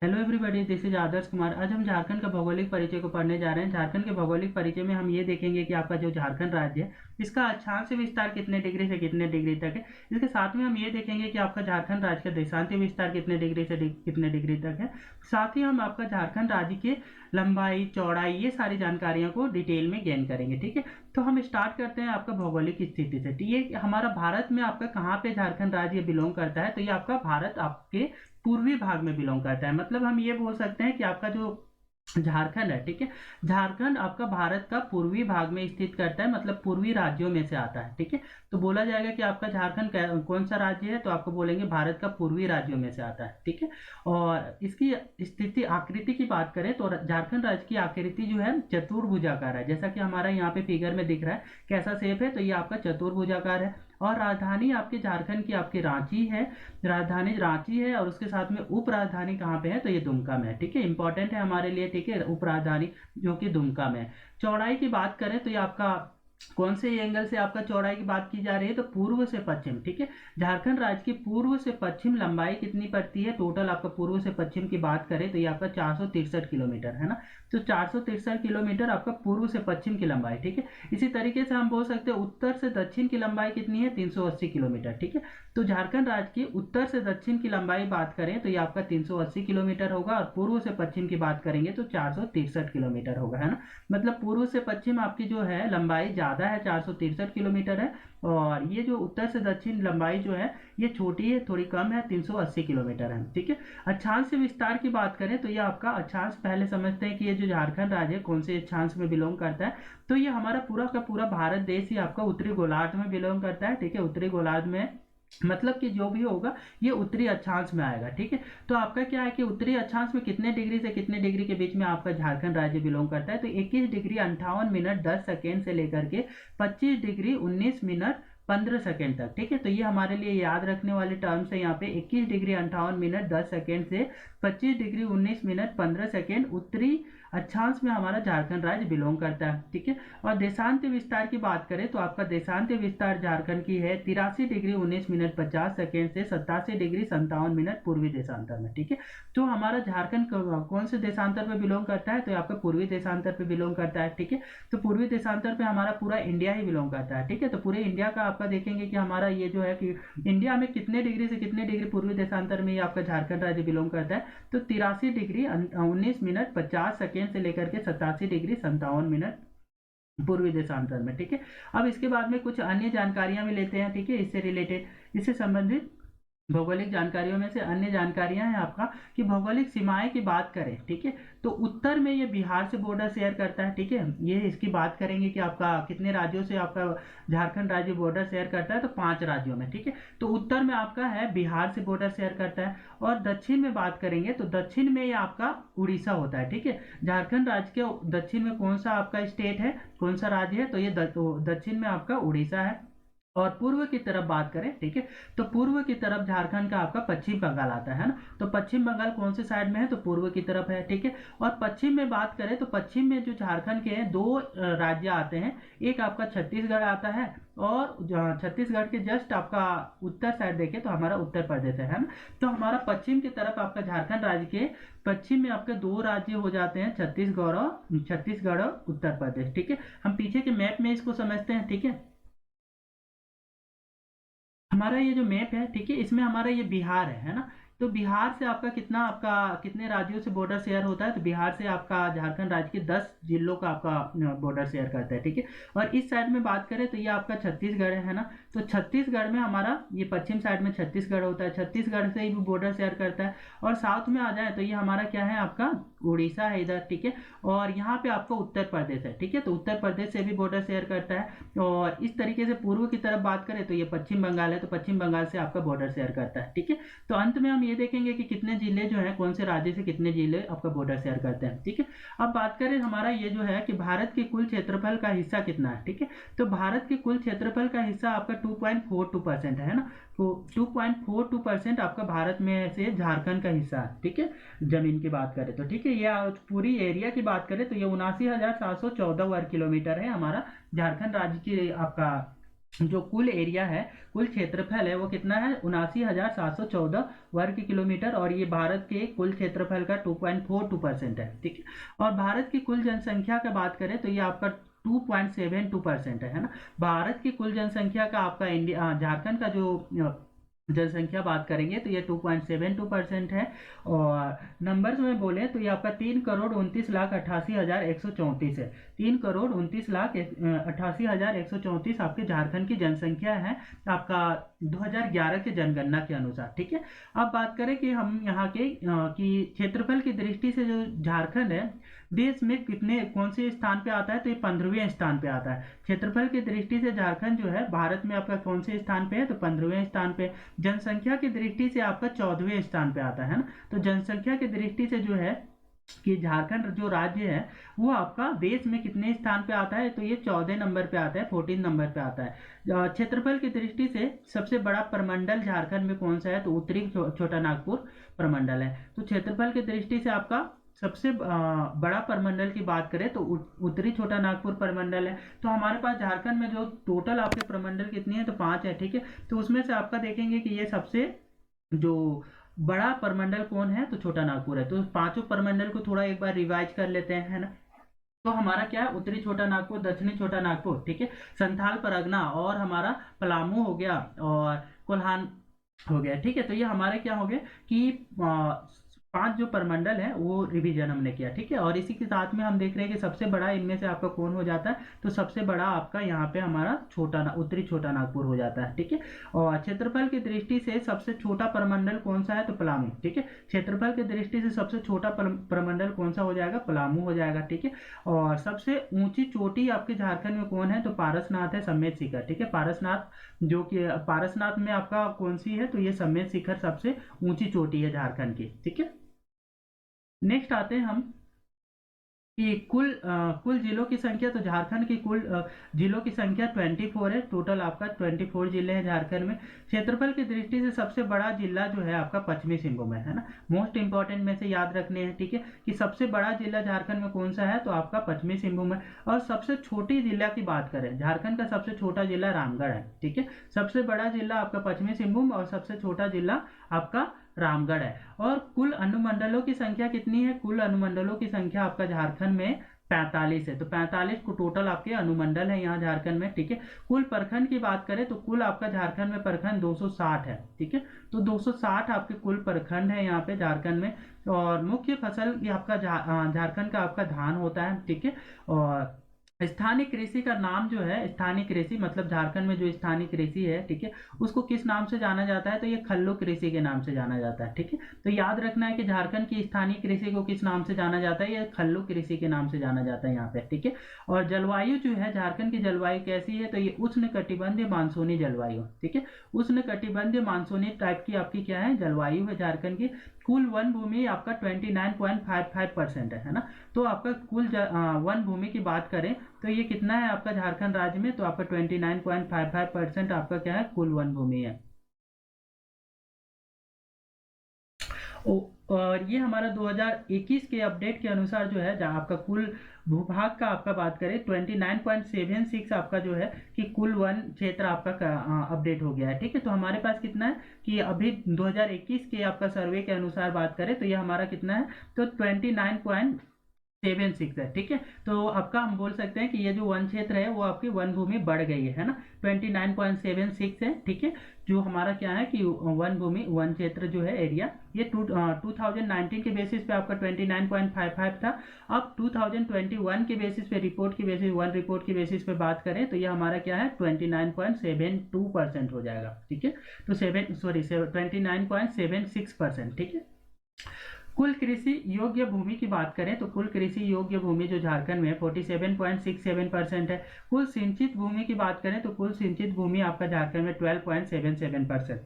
Hello everybody, this is Adarsh Kumar. आज हम झारखंड का भौगोलिक परिचय को पढ़ने जा रहे हैं। झारखंड के भौगोलिक परिचय में हम ये देखेंगे कि आपका जो झारखंड राज्य है इसका अक्षांश विस्तार कितने डिग्री से कितने डिग्री तक है। इसके साथ में हम ये देखेंगे कि आपका झारखंड राज्य का देशांतीय विस्तार कितने डिग्री से कितने डिग्री तक है। साथ ही हम आपका झारखंड राज्य के लंबाई चौड़ाई ये सारी जानकारियों को डिटेल में गेन करेंगे। ठीक है, तो हम स्टार्ट करते हैं आपका भौगोलिक स्थिति से। ये हमारा भारत में आपका कहाँ पे झारखंड राज्य बिलोंग करता है, तो ये आपका भारत आपके पूर्वी भाग में बिलोंग करता है। मतलब हम ये बोल सकते हैं कि आपका जो झारखंड है, ठीक है, झारखंड आपका भारत का पूर्वी भाग में स्थित करता है, मतलब पूर्वी राज्यों में से आता है। ठीक है, तो बोला जाएगा कि आपका झारखंड कौन सा राज्य है, तो आपको बोलेंगे भारत का पूर्वी राज्यों में से आता है। ठीक है, और इसकी स्थिति आकृति की बात करें तो झारखंड राज्य की आकृति जो है चतुर्भुजाकार है। जैसा कि हमारा यहाँ पे फिगर में दिख रहा है कैसा शेप है, तो ये आपका चतुर्भुजाकार है। और राजधानी आपके झारखंड की आपकी रांची है, राजधानी रांची है, और उसके साथ में उप राजधानी कहाँ पे है, तो ये दुमका में है। ठीक है, इंपॉर्टेंट है हमारे लिए। ठीक है, उप राजधानी जो कि दुमका में है। चौड़ाई की बात करें तो ये आपका कौन से एंगल से आपका चौड़ाई की बात की जा रही है, तो पूर्व से पश्चिम। ठीक है, झारखंड राज्य की पूर्व से पश्चिम लंबाई कितनी पड़ती है टोटल, आपका पूर्व से पश्चिम की बात करें तो ये आपका 463 किलोमीटर है ना। तो 463 किलोमीटर आपका पूर्व से पश्चिम की लंबाई। ठीक है, इसी तरीके से हम बोल सकते हैं उत्तर से दक्षिण की लंबाई कितनी है, 380 किलोमीटर। ठीक है, तो झारखंड राज्य की उत्तर से दक्षिण की लंबाई बात करें तो ये आपका 380 किलोमीटर होगा, और पूर्व से पश्चिम की बात करेंगे तो 463 किलोमीटर होगा, है ना। मतलब पूर्व से पश्चिम आपकी जो है लंबाई ज़्यादा है, 463 किलोमीटर है, और ये जो उत्तर से दक्षिण लंबाई जो है ये छोटी है, थोड़ी कम है, 380 किलोमीटर है। ठीक है, अक्षांश विस्तार की बात करें तो ये आपका अक्षांश पहले समझते हैं कि ये जो झारखंड राज्य है कौन से अक्षांश में बिलोंग करता है, तो ये हमारा पूरा का पूरा भारत देश ही आपका उत्तरी गोलार्ध में बिलोंग करता है। ठीक है, उत्तरी गोलार्ध में मतलब कि जो भी होगा ये उत्तरी अक्षांश में आएगा। ठीक है, तो आपका क्या है कि उत्तरी अक्षांश में कितने डिग्री से कितने डिग्री के बीच में आपका झारखंड राज्य बिलोंग करता है, तो 21 डिग्री 58 मिनट 10 सेकेंड से लेकर के 25 डिग्री 19 मिनट 15 सेकेंड तक। ठीक है, तो ये हमारे लिए याद रखने वाले टर्म्स है यहाँ पे। 21 डिग्री 58 मिनट 10 सेकेंड से 25 डिग्री 19 मिनट 15 सेकेंड उत्तरी अक्षांश में हमारा झारखंड राज्य बिलोंग करता है। ठीक है, और देशांत विस्तार की बात करें तो आपका देशांत विस्तार झारखंड की है 83 डिग्री 19 मिनट 50 सेकेंड से 87 डिग्री 57 मिनट पूर्वी देशांतर में। ठीक है, तो हमारा झारखंड कौन से देशांतर पे बिलोंग करता है, तो आपका पूर्वी देशांतर पे बिलोंग करता है। ठीक है, तो पूर्वी देशांतर पे हमारा पूरा इंडिया ही बिलोंग करता है। ठीक है, तो पूरे इंडिया का आपका देखेंगे कि हमारा ये जो है कि इंडिया में कितने डिग्री से कितने डिग्री पूर्वी देशांतर में आपका झारखंड राज्य बिलोंग करता है, तो 83 डिग्री 19 मिनट 50 सेकेंड से लेकर के 87 डिग्री 57 मिनट पूर्वी देशांतर में। ठीक है, अब इसके बाद में कुछ अन्य जानकारियां भी लेते हैं। ठीक है, इससे रिलेटेड, इससे संबंधित भौगोलिक जानकारियों में से अन्य जानकारियां हैं आपका कि भौगोलिक सीमाएं की बात करें। ठीक है, तो उत्तर में ये बिहार से बॉर्डर शेयर करता है। ठीक है, ये इसकी बात करेंगे कि आपका कितने राज्यों से आपका झारखंड राज्य बॉर्डर शेयर करता है, तो 5 राज्यों में। ठीक है, तो उत्तर में आपका है बिहार से बॉर्डर शेयर करता है, और दक्षिण में बात करेंगे तो दक्षिण में ये आपका उड़ीसा होता है। ठीक है, झारखंड राज्य के दक्षिण में कौन सा आपका स्टेट है, कौन सा राज्य है, तो ये दक्षिण में आपका उड़ीसा है। और पूर्व की तरफ बात करें, ठीक है, तो पूर्व की तरफ झारखंड का आपका पश्चिम बंगाल आता है ना। तो पश्चिम बंगाल कौन से साइड में है, तो पूर्व की तरफ है। ठीक है, और पश्चिम में बात करें तो पश्चिम में जो झारखंड के हैं 2 राज्य आते हैं। एक आपका छत्तीसगढ़ आता है, और छत्तीसगढ़ के जस्ट आपका उत्तर साइड देखें तो हमारा उत्तर प्रदेश है ना। तो हमारा पश्चिम की तरफ आपका झारखंड राज्य के पश्चिम में आपके 2 राज्य हो जाते हैं, छत्तीसगढ़ और उत्तर प्रदेश। ठीक है, हम पीछे के मैप में इसको समझते हैं। ठीक है, हमारा ये जो मैप है, ठीक है, इसमें हमारा ये बिहार है ना। तो बिहार से आपका कितने राज्यों से बॉर्डर शेयर होता है, तो बिहार से आपका झारखंड राज्य के 10 जिलों का आपका बॉर्डर शेयर करता है। ठीक है, और इस साइड में बात करें तो ये आपका छत्तीसगढ़ है ना। तो छत्तीसगढ़ में हमारा ये पश्चिम साइड में छत्तीसगढ़ होता है, छत्तीसगढ़ से ही भी बॉर्डर शेयर करता है। और साउथ में आ जाए तो ये हमारा क्या है, आपका उड़ीसा है इधर। ठीक है, और यहाँ पे आपका उत्तर प्रदेश है। ठीक है, तो उत्तर प्रदेश से भी बॉर्डर शेयर करता है। और इस तरीके से पूर्व की तरफ बात करें तो ये पश्चिम बंगाल है, तो पश्चिम बंगाल से आपका बॉर्डर शेयर करता है। ठीक है, तो अंत में हम ये देखेंगे कि कितने जिले जो हैं कौन से राज्य से कितने जिले आपका बॉर्डर शेयर करते हैं। ठीक है, अब बात करें हमारा ये जो है कि भारत के कुल क्षेत्रफल का हिस्सा कितना है। ठीक है, तो भारत के कुल क्षेत्रफल का हिस्सा आपका 2.42% है ना। तो 2.42% आपका भारत में से झारखंड का हिस्सा है। ठीक है, जमीन की बात करें तो। ठीक है, या पूरी एरिया की बात करें तो ये 79,714 वर्ग किलोमीटर है हमारा झारखंड राज्य की आपका जो कुल एरिया है, कुल क्षेत्रफल है, वो कितना है 79,714 वर्ग किलोमीटर, और ये भारत के कुल क्षेत्रफल का 2.42% है। ठीक है। और भारत की कुल जनसंख्या का बात करें तो ये आपका 2.72% है ना। भारत की कुल जनसंख्या का आपका इंडिया झारखंड का जो जनसंख्या बात करेंगे तो ये 2.72% है। और नंबर्स में बोले तो ये आपका 3,29,88,134 है। 3,29,88,134 आपके झारखंड की जनसंख्या है आपका 2011 के जनगणना के अनुसार। ठीक है। अब बात करें कि हम यहाँ के कि क्षेत्रफल की दृष्टि से जो झारखंड है देश में कितने कौन से स्थान पे आता है, तो ये 15वें स्थान पे आता है। क्षेत्रफल की दृष्टि से झारखंड जो है भारत में आपका कौन से स्थान पे है, तो 15वें स्थान पे। जनसंख्या की दृष्टि से आपका 14वें स्थान पे आता है ना। तो जनसंख्या की दृष्टि से जो है कि झारखंड जो राज्य है वो आपका देश में कितने स्थान पे आता है, तो ये 14 नंबर पे आता है, 14 नंबर पे आता है। क्षेत्रफल की दृष्टि से सबसे बड़ा प्रमंडल झारखंड में कौन सा है, तो उत्तरी छोटा नागपुर प्रमंडल है। तो क्षेत्रफल की दृष्टि से आपका सबसे बड़ा प्रमंडल की बात करें तो उत्तरी छोटा नागपुर प्रमंडल है। तो हमारे पास झारखंड में जो टोटल आपके प्रमंडल कितनी है, तो 5 है। ठीक है। तो उसमें से आपका देखेंगे कि ये सबसे जो बड़ा प्रमंडल कौन है, तो छोटा नागपुर है। तो पांचों प्रमंडल को थोड़ा एक बार रिवाइज कर लेते हैं, है ना। तो हमारा क्या है, उत्तरी छोटा नागपुर, दक्षिणी छोटा नागपुर, ठीक है, संथाल परगना, और हमारा पलामू हो गया, और कोल्हान हो गया। ठीक है। तो ये हमारे क्या हो गए कि 5 जो प्रमंडल है वो रिवीजन हमने किया। ठीक है। और इसी के साथ में हम देख रहे हैं कि सबसे बड़ा इनमें से आपका कौन हो जाता है, तो सबसे बड़ा आपका यहाँ पे हमारा उत्तरी छोटा नागपुर हो जाता है। ठीक है। और क्षेत्रफल की दृष्टि से सबसे छोटा प्रमंडल कौन सा है, तो पलामू। ठीक है। क्षेत्रफल की दृष्टि से सबसे छोटा प्रमंडल कौन सा हो जाएगा, पलामू हो जाएगा। ठीक है। और सबसे ऊंची चोटी आपके झारखंड में कौन है, तो पारसनाथ है, समेत शिखर। ठीक है। पारसनाथ जो कि पारसनाथ में आपका कौन सी है, तो ये समेत शिखर सबसे ऊंची चोटी है झारखंड की। ठीक है। नेक्स्ट आते हैं हम कि कुल जिलों की संख्या। तो झारखंड की कुल जिलों की संख्या 24 है। टोटल आपका 24 जिले हैं झारखंड में। क्षेत्रफल की दृष्टि से सबसे बड़ा जिला जो है आपका पश्चिमी सिंहभूम है ना। मोस्ट इंपॉर्टेंट में से याद रखने हैं। ठीक है। कि सबसे बड़ा जिला झारखंड में कौन सा है, तो आपका पश्चिमी सिंहभूम है। और सबसे छोटी जिला की बात करें, झारखंड का सबसे छोटा जिला रामगढ़ है। ठीक है। सबसे बड़ा जिला आपका पश्चिमी सिंहभूम और सबसे छोटा जिला आपका रामगढ़ है। और कुल अनुमंडलों की संख्या कितनी है, कुल अनुमंडलों की संख्या आपका झारखंड में 45 है। तो 45 को टोटल आपके अनुमंडल है यहाँ झारखंड में। ठीक है। कुल प्रखंड की बात करें तो कुल आपका झारखंड में प्रखंड 260 है। ठीक है। तो 260 आपके कुल प्रखंड है यहाँ पे झारखंड में। और मुख्य फसल ये आपका झारखंड का आपका धान होता है। ठीक है। और स्थानीय कृषि का नाम जो है, स्थानीय कृषि मतलब झारखंड में जो स्थानीय कृषि है, ठीक है, उसको किस नाम से जाना जाता है, तो ये खल्लू कृषि के नाम से जाना जाता है। ठीक है। तो याद रखना है कि झारखंड की स्थानीय कृषि को किस नाम से जाना जाता है, ये खल्लू कृषि के नाम से जाना जाता है यहाँ पे। ठीक है। और जलवायु जो है झारखंड की जलवायु कैसी है, तो ये उष्ण कटिबंधीय मानसूनी जलवायु। ठीक है। उष्ण कटिबंधीय मानसूनी टाइप की आपकी क्या है, जलवायु है झारखंड की। कुल वन भूमि आपका 29.55% है ना। तो आपका कुल वन भूमि की बात करें तो ये कितना है आपका झारखंड राज्य में, तो आपका 29.55% आपका क्या है, कुल वन भूमि है। और ये हमारा 2021 के अपडेट के अनुसार जो है जहाँ आपका कुल भूभाग का आपका बात करें 29.76 आपका जो है कि कुल वन क्षेत्र आपका अपडेट हो गया है। ठीक है। तो हमारे पास कितना है कि अभी 2021 के आपका सर्वे के अनुसार बात करें तो ये हमारा कितना है, तो 29.76 है। ठीक है। तो आपका हम बोल सकते हैं कि ये जो वन क्षेत्र है वो आपकी वन भूमि बढ़ गई है ना, 29.76 है। ठीक है। जो हमारा क्या है कि वन भूमि वन क्षेत्र जो है एरिया, ये 2019 के बेसिस पे आपका 29.55 था। अब 2021 के बेसिस पे रिपोर्ट की बेसिस वन रिपोर्ट की बेसिस पे बात करें तो ये हमारा क्या है 29.72% हो जाएगा। ठीक है। तो 29.76%। ठीक है। कुल कृषि योग्य भूमि की बात करें तो कुल कृषि योग्य भूमि जो झारखंड में 47.67% है। कुल सिंचित भूमि की बात करें तो कुल सिंचित भूमि आपका झारखंड में 12.77%।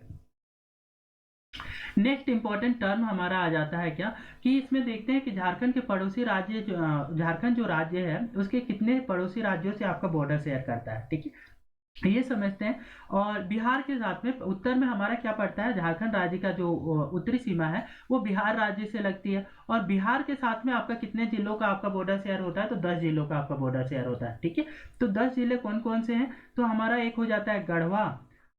नेक्स्ट इंपॉर्टेंट टर्म हमारा आ जाता है क्या कि इसमें देखते हैं कि झारखंड के पड़ोसी राज्य झारखंड जो राज्य है उसके कितने पड़ोसी राज्यों से आपका बॉर्डर शेयर करता है। ठीक है। ये समझते हैं। और बिहार के साथ में उत्तर में हमारा क्या पड़ता है, झारखंड राज्य का जो उत्तरी सीमा है वो बिहार राज्य से लगती है। और बिहार के साथ में आपका कितने जिलों का आपका बॉर्डर शेयर होता है, तो 10 जिलों का आपका बॉर्डर शेयर होता है। ठीक है, तो 10 जिले कौन कौन से हैं, तो हमारा एक हो जाता है गढ़वा,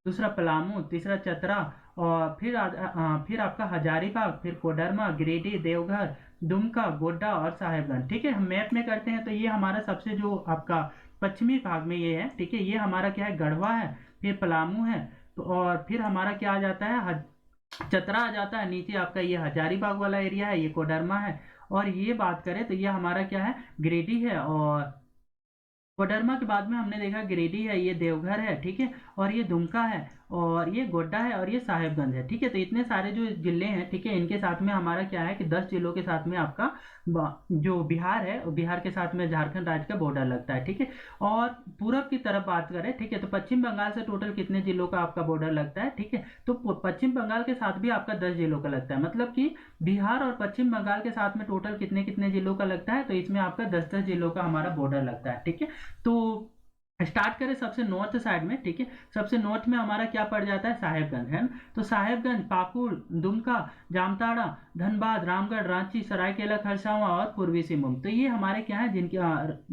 दूसरा पलामू, तीसरा चतरा, और फिर आपका हजारीबाग, फिर कोडरमा, गिरिडीह, देवघर, दुमका, गोड्डा और साहेबगंज। ठीक है, हम मैप में करते हैं तो ये हमारा सबसे जो आपका पश्चिमी भाग में ये है। ठीक है, ये हमारा क्या है, गढ़वा है, फिर पलामू है, तो और फिर हमारा क्या आ जाता है, चतरा आ जाता है। नीचे आपका ये हजारीबाग वाला एरिया है, ये कोडरमा है। और ये बात करें तो ये हमारा क्या है, गिरिडीह है। और कोडरमा के बाद में हमने देखा गिरिडीह है, ये देवघर है। ठीक है, और ये दुमका है, और ये गोड्डा है, और ये साहेबगंज है। ठीक है, तो इतने सारे जो जिले हैं, ठीक है, इनके साथ में हमारा क्या है कि 10 जिलों के साथ में आपका जो बिहार है, बिहार के साथ में झारखंड राज्य का बॉर्डर लगता है। ठीक है, और पूरब की तरफ बात करें, ठीक है, तो पश्चिम बंगाल से टोटल कितने जिलों का आपका बॉर्डर लगता है। ठीक है, तो पश्चिम बंगाल के साथ भी आपका 10 जिलों का लगता है। मतलब कि बिहार और पश्चिम बंगाल के साथ में टोटल कितने कितने जिलों का लगता है, तो इसमें आपका 10-10 जिलों का हमारा बॉर्डर लगता है। ठीक है, तो स्टार्ट करें सबसे नॉर्थ साइड में। ठीक है, सबसे नॉर्थ में हमारा क्या पड़ जाता है, साहेबगंज है ना। तो साहेबगंज, पाकुड़, दुमका, जामताड़ा, धनबाद, रामगढ़, रांची, सरायकेला खरसावां और पूर्वी सिंहभूम, तो ये हमारे क्या है, जिनके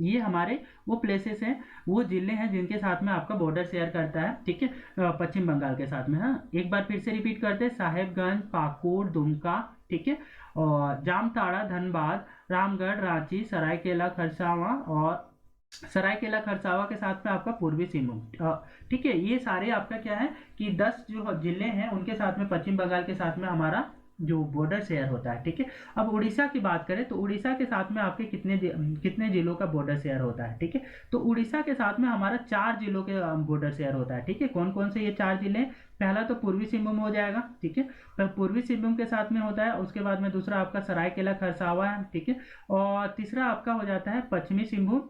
ये हमारे वो प्लेसेस हैं, वो जिले हैं जिनके साथ में आपका बॉर्डर शेयर करता है। ठीक है, पश्चिम बंगाल के साथ में। हाँ, एक बार फिर से रिपीट करते हैं, साहेबगंज, पाकुड़, दुमका, ठीक है, और जामताड़ा, धनबाद, रामगढ़, रांची, सरायकेला खरसावां और सरायकेला खरसावा के साथ में आपका पूर्वी सिंहभूम। ठीक है, ये सारे आपका क्या है कि 10 जो जिले हैं उनके साथ में पश्चिम बंगाल के साथ में हमारा जो बॉर्डर शेयर होता है। ठीक है, अब उड़ीसा की बात करें तो उड़ीसा के साथ में आपके कितने जिलों का बॉर्डर शेयर होता है। ठीक है, तो उड़ीसा के साथ में हमारा 4 जिलों के बॉर्डर शेयर होता है। ठीक है, कौन कौन से ये 4 जिले हैं, पहला तो पूर्वी सिंहभूम हो जाएगा। ठीक है, तो पूर्वी सिंहभूम के साथ में होता है, उसके बाद में दूसरा आपका सरायकेला खरसावा है। ठीक है, और तीसरा आपका हो जाता है पश्चिमी सिंहभूम,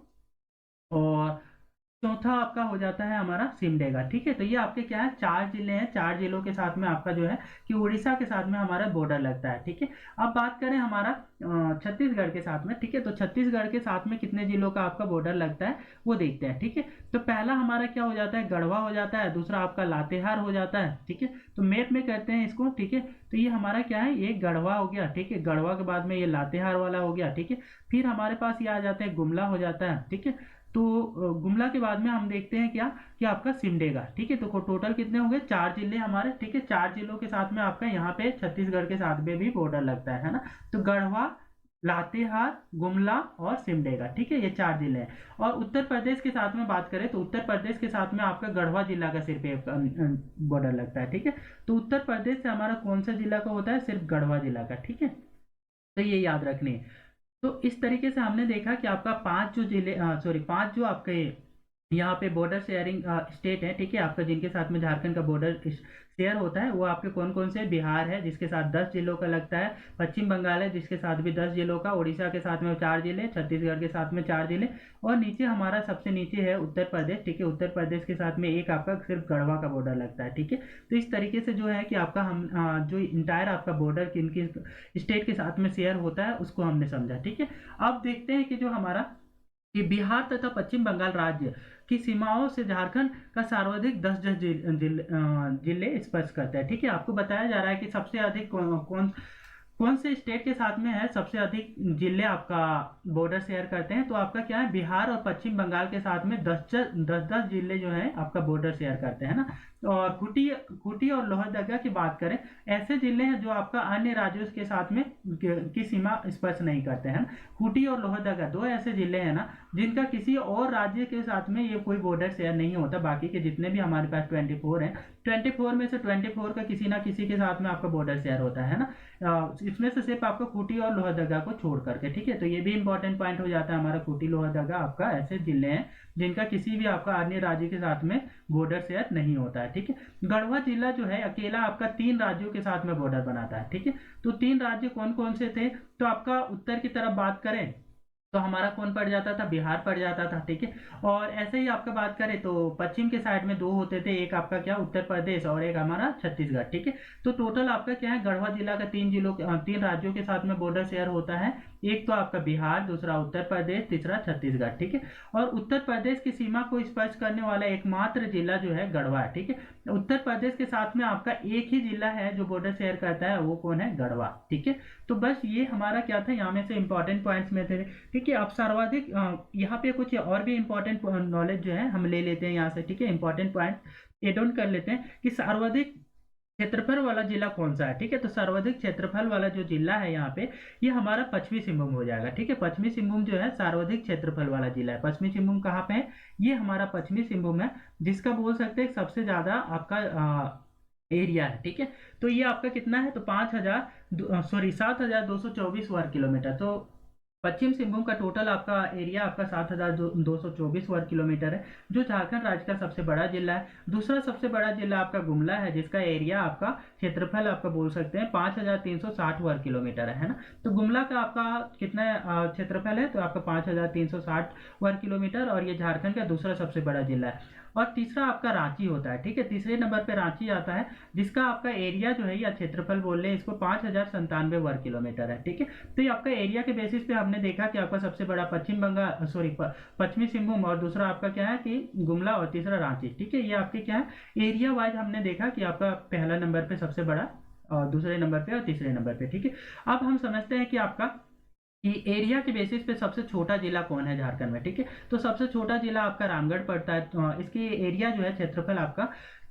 और चौथा आपका हो जाता है हमारा सिमडेगा। ठीक है, तो ये आपके क्या है, 4 जिले हैं। 4 जिलों के साथ में आपका जो है कि उड़ीसा के साथ में हमारा बॉर्डर लगता है। ठीक है, अब बात करें हमारा छत्तीसगढ़ के साथ में। ठीक है, तो छत्तीसगढ़ के साथ में कितने जिलों का आपका बॉर्डर लगता है वो देखते हैं। ठीक है, तो पहला हमारा क्या हो जाता है, गढ़वा हो जाता है, दूसरा आपका लातेहार हो जाता है। ठीक है, तो मैप में करते हैं इसको। ठीक है, तो ये हमारा क्या है, ये गढ़वा हो गया। ठीक है, गढ़वा के बाद में ये लातेहार वाला हो गया। ठीक है, फिर हमारे पास ये आ जाता है गुमला हो जाता है। ठीक है, तो गुमला के बाद में हम देखते हैं क्या कि आपका सिमडेगा। ठीक है, तो टोटल कितने होंगे, 4 जिले हमारे। ठीक है, 4 जिलों के साथ में आपका यहाँ पे छत्तीसगढ़ के साथ में भी बॉर्डर लगता है ना। तो गढ़वा, लातेहार, गुमला और सिमडेगा। ठीक है, ये 4 जिले हैं। और उत्तर प्रदेश के साथ में बात करें तो उत्तर प्रदेश के साथ में आपका गढ़वा जिला का सिर्फ एक बॉर्डर लगता है। ठीक है, तो उत्तर प्रदेश से हमारा कौन सा जिला का होता है, सिर्फ गढ़वा जिला का। ठीक है, तो ये याद रखनी है। तो इस तरीके से हमने देखा कि आपका 5 जो जिले, सॉरी 5 जो आपके यहाँ पे बॉर्डर शेयरिंग स्टेट है। ठीक है, आपका जिनके साथ में झारखंड का बॉर्डर शेयर होता है वो आपके कौन कौन से, बिहार है जिसके साथ 10 जिलों का लगता है, पश्चिम बंगाल है जिसके साथ भी 10 जिलों का, उड़ीसा के साथ में 4 जिले, छत्तीसगढ़ के साथ में 4 जिले, और नीचे हमारा सबसे नीचे है उत्तर प्रदेश। ठीक है, उत्तर प्रदेश के साथ में एक आपका सिर्फ गढ़वा का बॉर्डर लगता है। ठीक है, तो इस तरीके से जो है कि आपका हम जो इंटायर आपका बॉर्डर किन किन स्टेट के साथ में शेयर होता है उसको हमने समझा। ठीक है, अब देखते हैं कि जो हमारा कि बिहार तथा पश्चिम बंगाल राज्य की सीमाओं से झारखंड का सर्वाधिक 10 जिले स्पर्श करता है। ठीक है, आपको बताया जा रहा है कि सबसे अधिक कौन से स्टेट के साथ में है, सबसे अधिक जिले आपका बॉर्डर शेयर करते हैं, तो आपका क्या है, बिहार और पश्चिम बंगाल के साथ में 10-10 जिले जो है आपका बॉर्डर शेयर करते हैं ना। और खूंटी और लोहरदगा की बात करें, ऐसे जिले हैं जो आपका अन्य राज्यों के साथ में की सीमा स्पर्श नहीं करते हैं। खूंटी और लोहरदगा 2 ऐसे जिले हैं ना जिनका किसी और राज्य के साथ में ये कोई बॉर्डर शेयर नहीं होता। बाकी के जितने भी हमारे पास 24 हैं, 24 में से 24 का किसी ना किसी के साथ में आपका बॉर्डर शेयर होता है ना। इसमें से सिर्फ आपको खूंटी और लोहरदगा को छोड़ करके। ठीक है, तो ये भी इंपॉर्टेंट पॉइंट हो जाता है हमारा, खूंटी लोहरदगा आपका ऐसे जिले हैं जिनका किसी भी आपका अन्य राज्य के साथ में बॉर्डर शेयर नहीं होता है। ठीक है, गढ़वा जिला जो है अकेला आपका 3 राज्यों के साथ में बॉर्डर बनाता है। ठीक है, तो 3 राज्य कौन कौन से थे, तो आपका उत्तर की तरफ बात करें तो हमारा कौन पड़ जाता था, बिहार पड़ जाता था। ठीक है, और ऐसे ही आपका बात करें तो पश्चिम के साइड में 2 होते थे, एक आपका क्या उत्तर प्रदेश और एक हमारा छत्तीसगढ़। ठीक है, तो टोटल आपका क्या है, गढ़वा जिला का 3 राज्यों के साथ में बॉर्डर शेयर होता है। एक तो आपका बिहार, दूसरा उत्तर प्रदेश, तीसरा छत्तीसगढ़, ठीक है। और उत्तर प्रदेश की सीमा को स्पर्श करने वाला एकमात्र जिला जो है गढ़वा है, ठीक है। उत्तर प्रदेश के साथ में आपका एक ही जिला है जो बॉर्डर शेयर करता है, वो कौन है? गढ़वा, ठीक है। तो बस ये हमारा क्या था, यहाँ में से इंपॉर्टेंट पॉइंट्स में थे, ठीक है। अब सर्वाधिक यहाँ पे कुछ और भी इंपॉर्टेंट नॉलेज जो है हम ले लेते हैं यहाँ से, ठीक है। इंपॉर्टेंट पॉइंट एड ऑन कर लेते हैं कि सर्वाधिक क्षेत्रफल वाला जिला कौन सा है, ठीक है। तो सर्वाधिक क्षेत्रफल वाला जो जिला है यहाँ पे, ये हमारा पश्चिमी सिंहभूम हो जाएगा, ठीक है। पश्चिमी सिंहभूम जो है सर्वाधिक क्षेत्रफल वाला जिला है। पश्चिमी सिंहभूम कहाँ पे है? ये हमारा पश्चिमी सिंहभूम है, जिसका बोल सकते हैं सबसे ज्यादा आपका एरिया है, ठीक है। तो ये आपका कितना है? तो 7,224 वर्ग किलोमीटर। तो पश्चिम सिंहभूम का टोटल आपका एरिया आपका 7,224 वर्ग किलोमीटर है, जो झारखंड राज्य का सबसे बड़ा जिला है। दूसरा सबसे बड़ा जिला आपका गुमला है, जिसका एरिया आपका क्षेत्रफल आपका बोल सकते हैं 5,360 वर्ग किलोमीटर है ना। तो गुमला का आपका कितना क्षेत्रफल है? तो आपका 5,360 वर्ग किलोमीटर, और ये झारखंड का दूसरा सबसे बड़ा जिला है। और तीसरा आपका रांची होता है, ठीक है। तीसरे नंबर पे रांची आता है, जिसका आपका एरिया जो है या क्षेत्रफल बोल रहे हैं इसको 5,097 वर्ग किलोमीटर है, ठीक है। तो ये आपका एरिया के बेसिस पे हमने देखा कि आपका सबसे बड़ा पश्चिम बंगाल पश्चिमी सिंहभूम, और दूसरा आपका क्या है कि गुमला, और तीसरा रांची, ठीक है। ये आपके क्या है एरिया वाइज हमने देखा कि आपका पहला नंबर पे सबसे बड़ा, और दूसरे नंबर पे और तीसरे नंबर पे, ठीक है। अब हम समझते हैं कि आपका कि एरिया के बेसिस पे सबसे छोटा जिला कौन है झारखंड में, ठीक है। तो सबसे छोटा जिला आपका रामगढ़ पड़ता है। तो इसकी एरिया जो है क्षेत्रफल आपका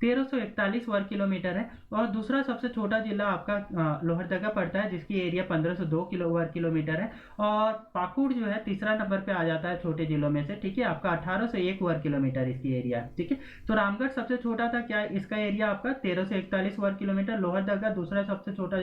1,341 वर्ग किलोमीटर है। और दूसरा सबसे छोटा जिला आपका लोहरदगा पड़ता है, जिसकी एरिया 1,502 वर्ग किलोमीटर है। और पाकुड़ जो है तीसरा नंबर पे आ जाता है छोटे जिलों में से, ठीक है। आपका 1,801 वर्ग किलोमीटर इसकी एरिया, ठीक है। तो रामगढ़ सबसे छोटा था, क्या इसका एरिया आपका 1,341 वर्ग किलोमीटर। लोहरदगा दूसरा सबसे छोटा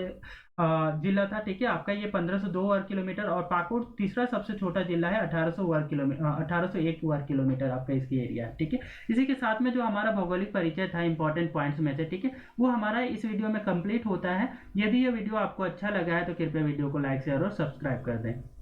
जिला था, ठीक है। आपका ये 1,502 वर्ग किलोमीटर, और पाकुड़ तीसरा सबसे छोटा जिला है, 1,801 वर्ग किलोमीटर आपका इसकी एरिया है, ठीक है। इसी के साथ में जो हमारा भौगोलिक परिचय था इंपॉर्टेंट पॉइंट्स में से, ठीक है, वो हमारा इस वीडियो में कंप्लीट होता है। यदि ये वीडियो आपको अच्छा लगा है तो कृपया वीडियो को लाइक, शेयर और सब्सक्राइब कर दें।